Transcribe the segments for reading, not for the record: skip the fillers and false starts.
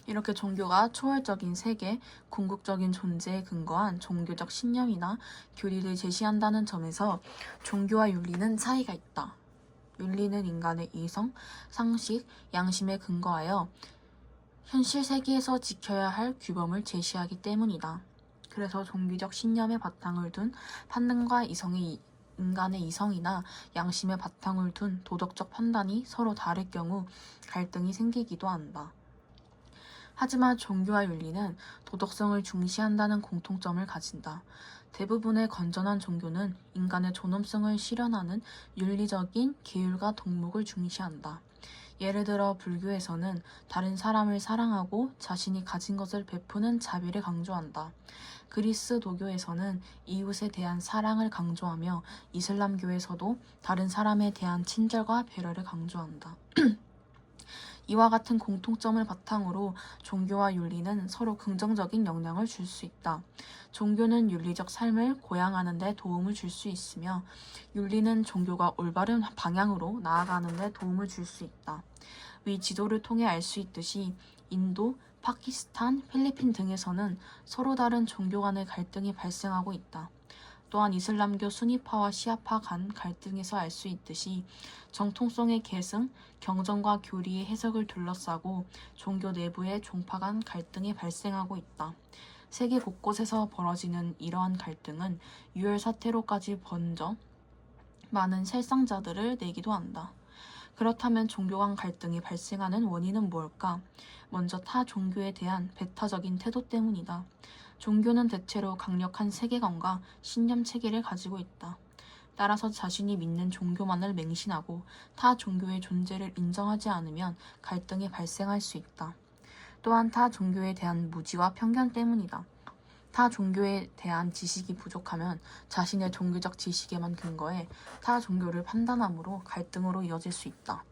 이렇게 종교가 초월적인 세계, 궁극적인 존재에 근거한 종교적 신념이나 교리를 제시한다는 점에서 종교와 윤리는 차이가 있다. 윤리는 인간의 이성, 상식, 양심에 근거하여 현실 세계에서 지켜야 할 규범을 제시하기 때문이다. 그래서 종교적 신념에 바탕을 둔 판단과 인간의 이성이나 양심에 바탕을 둔 도덕적 판단이 서로 다를 경우 갈등이 생기기도 한다. 하지만 종교와 윤리는 도덕성을 중시한다는 공통점을 가진다. 대부분의 건전한 종교는 인간의 존엄성을 실현하는 윤리적인 계율과 덕목을 중시한다. 예를 들어 불교에서는 다른 사람을 사랑하고 자신이 가진 것을 베푸는 자비를 강조한다. 그리스도교에서는 이웃에 대한 사랑을 강조하며 이슬람교에서도 다른 사람에 대한 친절과 배려를 강조한다. 이와 같은 공통점을 바탕으로 종교와 윤리는 서로 긍정적인 영향을 줄 수 있다. 종교는 윤리적 삶을 고양하는 데 도움을 줄 수 있으며 윤리는 종교가 올바른 방향으로 나아가는 데 도움을 줄 수 있다. 위 지도를 통해 알 수 있듯이 인도, 파키스탄, 필리핀 등에서는 서로 다른 종교 간의 갈등이 발생하고 있다. 또한 이슬람교 수니파와 시아파 간 갈등에서 알 수 있듯이 정통성의 계승, 경전과 교리의 해석을 둘러싸고 종교 내부의 종파 간 갈등이 발생하고 있다. 세계 곳곳에서 벌어지는 이러한 갈등은 유혈 사태로까지 번져 많은 살상자들을 내기도 한다. 그렇다면 종교 간 갈등이 발생하는 원인은 무엇일까? 먼저 타 종교에 대한 배타적인 태도 때문이다. 종교는 대체로 강력한 세계관과 신념 체계를 가지고 있다. 따라서 자신이 믿는 종교만을 맹신하고 타 종교의 존재를 인정하지 않으면 갈등이 발생할 수 있다. 또한 타 종교에 대한 무지와 편견 때문이다. 타 종교에 대한 지식이 부족하면 자신의 종교적 지식에만 근거해 타 종교를 판단함으로 갈등으로 이어질 수 있다.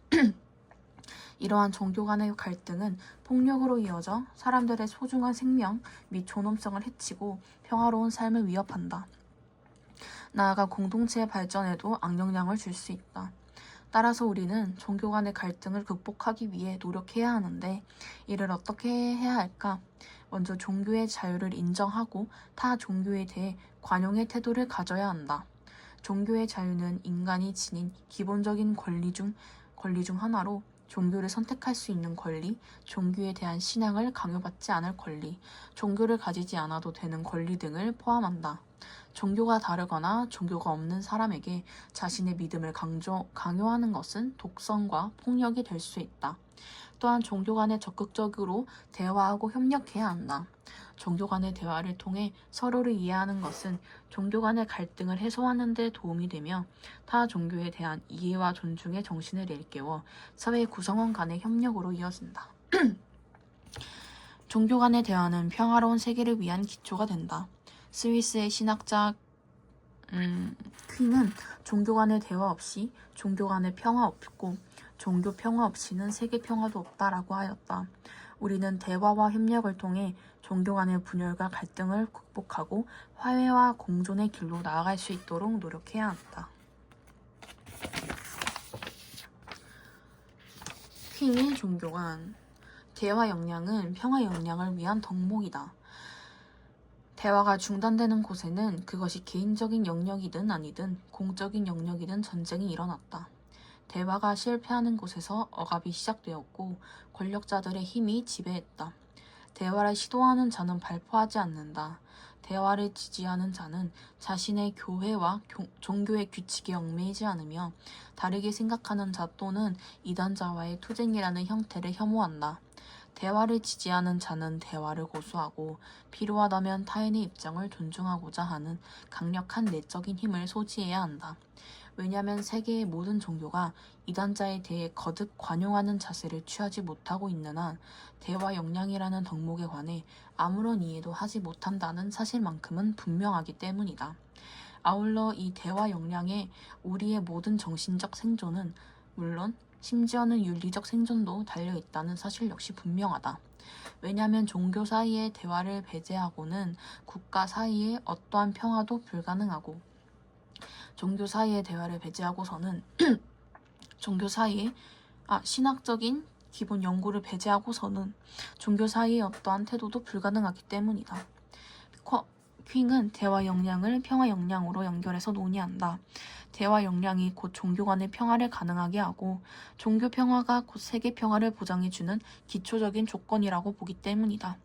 이러한 종교 간의 갈등은 폭력으로 이어져 사람들의 소중한 생명 및 존엄성을 해치고 평화로운 삶을 위협한다. 나아가 공동체의 발전에도 악영향을 줄 수 있다. 따라서 우리는 종교 간의 갈등을 극복하기 위해 노력해야 하는데 이를 어떻게 해야 할까? 먼저 종교의 자유를 인정하고 타 종교에 대해 관용의 태도를 가져야 한다. 종교의 자유는 인간이 지닌 기본적인 권리 중 하나로 종교를 선택할 수 있는 권리, 종교에 대한 신앙을 강요받지 않을 권리, 종교를 가지지 않아도 되는 권리 등을 포함한다. 종교가 다르거나 종교가 없는 사람에게 자신의 믿음을 강요하는 것은 독선과 폭력이 될 수 있다. 또한 종교 간에 적극적으로 대화하고 협력해야 한다. 종교 간의 대화를 통해 서로를 이해하는 것은 종교 간의 갈등을 해소하는 데 도움이 되며 타 종교에 대한 이해와 존중의 정신을 일깨워 사회 구성원 간의 협력으로 이어진다. 종교 간의 대화는 평화로운 세계를 위한 기초가 된다. 스위스의 신학자 퀸은 종교 간의 대화 없이 종교 간의 평화 없고 종교 평화 없이는 세계 평화도 없다라고 하였다. 우리는 대화와 협력을 통해 종교 간의 분열과 갈등을 극복하고 화해와 공존의 길로 나아갈 수 있도록 노력해야 한다. 퀸의 종교관. 대화 역량은 평화 역량을 위한 덕목이다. 대화가 중단되는 곳에는 그것이 개인적인 영역이든 아니든 공적인 영역이든 전쟁이 일어났다. 대화가 실패하는 곳에서 억압이 시작되었고 권력자들의 힘이 지배했다. 대화를 시도하는 자는 발포하지 않는다. 대화를 지지하는 자는 자신의 교회와 종교의 규칙에 얽매이지 않으며 다르게 생각하는 자 또는 이단자와의 투쟁이라는 형태를 혐오한다. 대화를 지지하는 자는 대화를 고수하고 필요하다면 타인의 입장을 존중하고자 하는 강력한 내적인 힘을 소지해야 한다. 왜냐하면 세계의 모든 종교가 이단자에 대해 거듭 관용하는 자세를 취하지 못하고 있는 한 대화 역량이라는 덕목에 관해 아무런 이해도 하지 못한다는 사실만큼은 분명하기 때문이다. 아울러 이 대화 역량에 우리의 모든 정신적 생존은 물론 심지어는 윤리적 생존도 달려있다는 사실 역시 분명하다. 왜냐하면 종교 사이의 대화를 배제하고는 국가 사이의 어떠한 평화도 불가능하고 종교 사이의 대화를 배제하고서는 신학적인 기본 연구를 배제하고서는 종교 사이의 어떠한 태도도 불가능하기 때문이다. 킹은 대화 역량을 평화 역량으로 연결해서 논의한다. 대화 역량이 곧 종교 간의 평화를 가능하게 하고 종교 평화가 곧 세계 평화를 보장해주는 기초적인 조건이라고 보기 때문이다.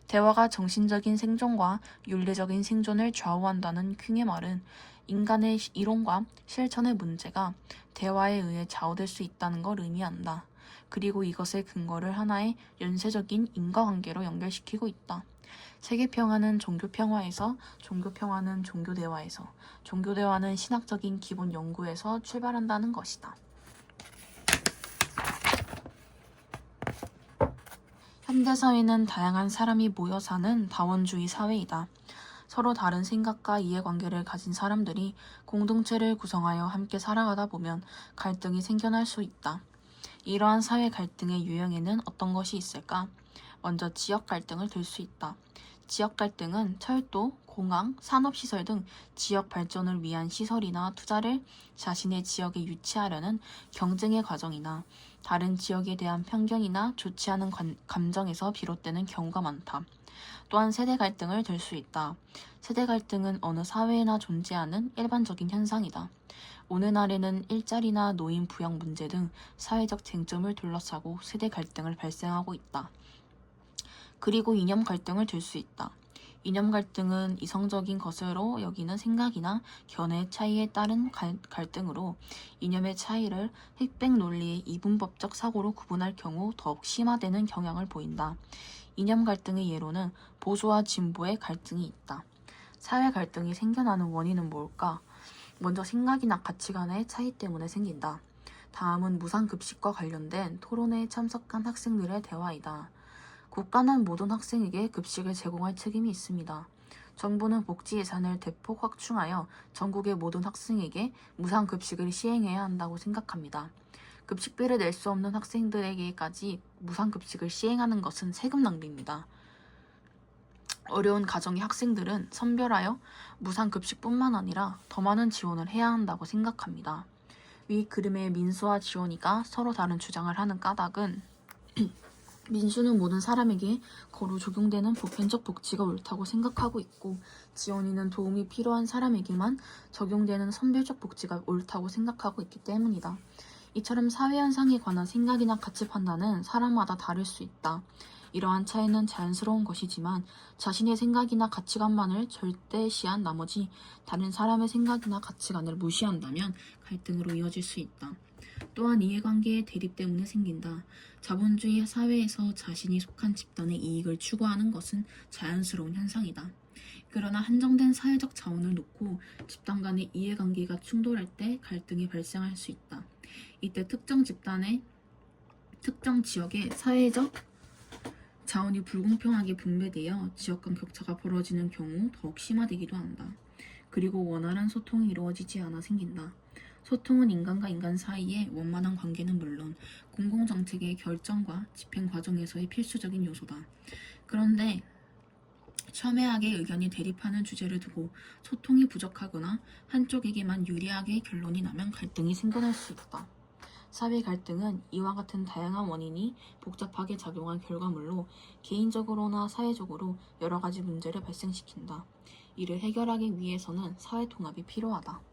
대화가 정신적인 생존과 윤리적인 생존을 좌우한다는 킹의 말은 인간의 이론과 실천의 문제가 대화에 의해 좌우될 수 있다는 걸 의미한다. 그리고 이것의 근거를 하나의 연쇄적인 인과관계로 연결시키고 있다. 세계 평화는 종교 평화에서, 종교 평화는 종교 대화에서, 종교 대화는 신학적인 기본 연구에서 출발한다는 것이다. 현대사회는 다양한 사람이 모여 사는 다원주의 사회이다. 서로 다른 생각과 이해관계를 가진 사람들이 공동체를 구성하여 함께 살아가다 보면 갈등이 생겨날 수 있다. 이러한 사회 갈등의 유형에는 어떤 것이 있을까? 먼저 지역 갈등을 들 수 있다. 지역 갈등은 철도, 공항, 산업시설 등 지역 발전을 위한 시설이나 투자를 자신의 지역에 유치하려는 경쟁의 과정이나 다른 지역에 대한 편견이나 좋지 않은 감정에서 비롯되는 경우가 많다. 또한 세대 갈등을 들 수 있다. 세대 갈등은 어느 사회에나 존재하는 일반적인 현상이다. 오늘날에는 일자리나 노인 부양 문제 등 사회적 쟁점을 둘러싸고 세대 갈등을 발생하고 있다. 그리고 이념 갈등을 들 수 있다. 이념 갈등은 이성적인 것으로 여기는 생각이나 견해의 차이에 따른 갈등으로 이념의 차이를 흑백 논리의 이분법적 사고로 구분할 경우 더욱 심화되는 경향을 보인다. 이념 갈등의 예로는 보수와 진보의 갈등이 있다. 사회 갈등이 생겨나는 원인은 뭘까? 먼저 생각이나 가치관의 차이 때문에 생긴다. 다음은 무상급식과 관련된 토론회에 참석한 학생들의 대화이다. 국가는 모든 학생에게 급식을 제공할 책임이 있습니다. 정부는 복지 예산을 대폭 확충하여 전국의 모든 학생에게 무상급식을 시행해야 한다고 생각합니다. 급식비를 낼 수 없는 학생들에게까지 무상급식을 시행하는 것은 세금 낭비입니다. 어려운 가정의 학생들은 선별하여 무상급식뿐만 아니라 더 많은 지원을 해야 한다고 생각합니다. 위 그림의 민수와 지원이가 서로 다른 주장을 하는 까닭은 민수는 모든 사람에게 거로 적용되는 보편적 복지가 옳다고 생각하고 있고 지원이는 도움이 필요한 사람에게만 적용되는 선별적 복지가 옳다고 생각하고 있기 때문이다. 이처럼 사회 현상에 관한 생각이나 가치 판단은 사람마다 다를 수 있다. 이러한 차이는 자연스러운 것이지만 자신의 생각이나 가치관만을 절대시한 나머지 다른 사람의 생각이나 가치관을 무시한다면 갈등으로 이어질 수 있다. 또한 이해관계의 대립 때문에 생긴다. 자본주의 사회에서 자신이 속한 집단의 이익을 추구하는 것은 자연스러운 현상이다. 그러나 한정된 사회적 자원을 놓고 집단 간의 이해관계가 충돌할 때 갈등이 발생할 수 있다. 이때 특정 집단의 특정 지역의 사회적 자원이 불공평하게 분배되어 지역 간 격차가 벌어지는 경우 더욱 심화되기도 한다. 그리고 원활한 소통이 이루어지지 않아 생긴다. 소통은 인간과 인간 사이의 원만한 관계는 물론 공공정책의 결정과 집행 과정에서의 필수적인 요소다. 그런데 첨예하게 의견이 대립하는 주제를 두고 소통이 부족하거나 한쪽에게만 유리하게 결론이 나면 갈등이 생겨날 수 있다. 사회 갈등은 이와 같은 다양한 원인이 복잡하게 작용한 결과물로 개인적으로나 사회적으로 여러 가지 문제를 발생시킨다. 이를 해결하기 위해서는 사회 통합이 필요하다.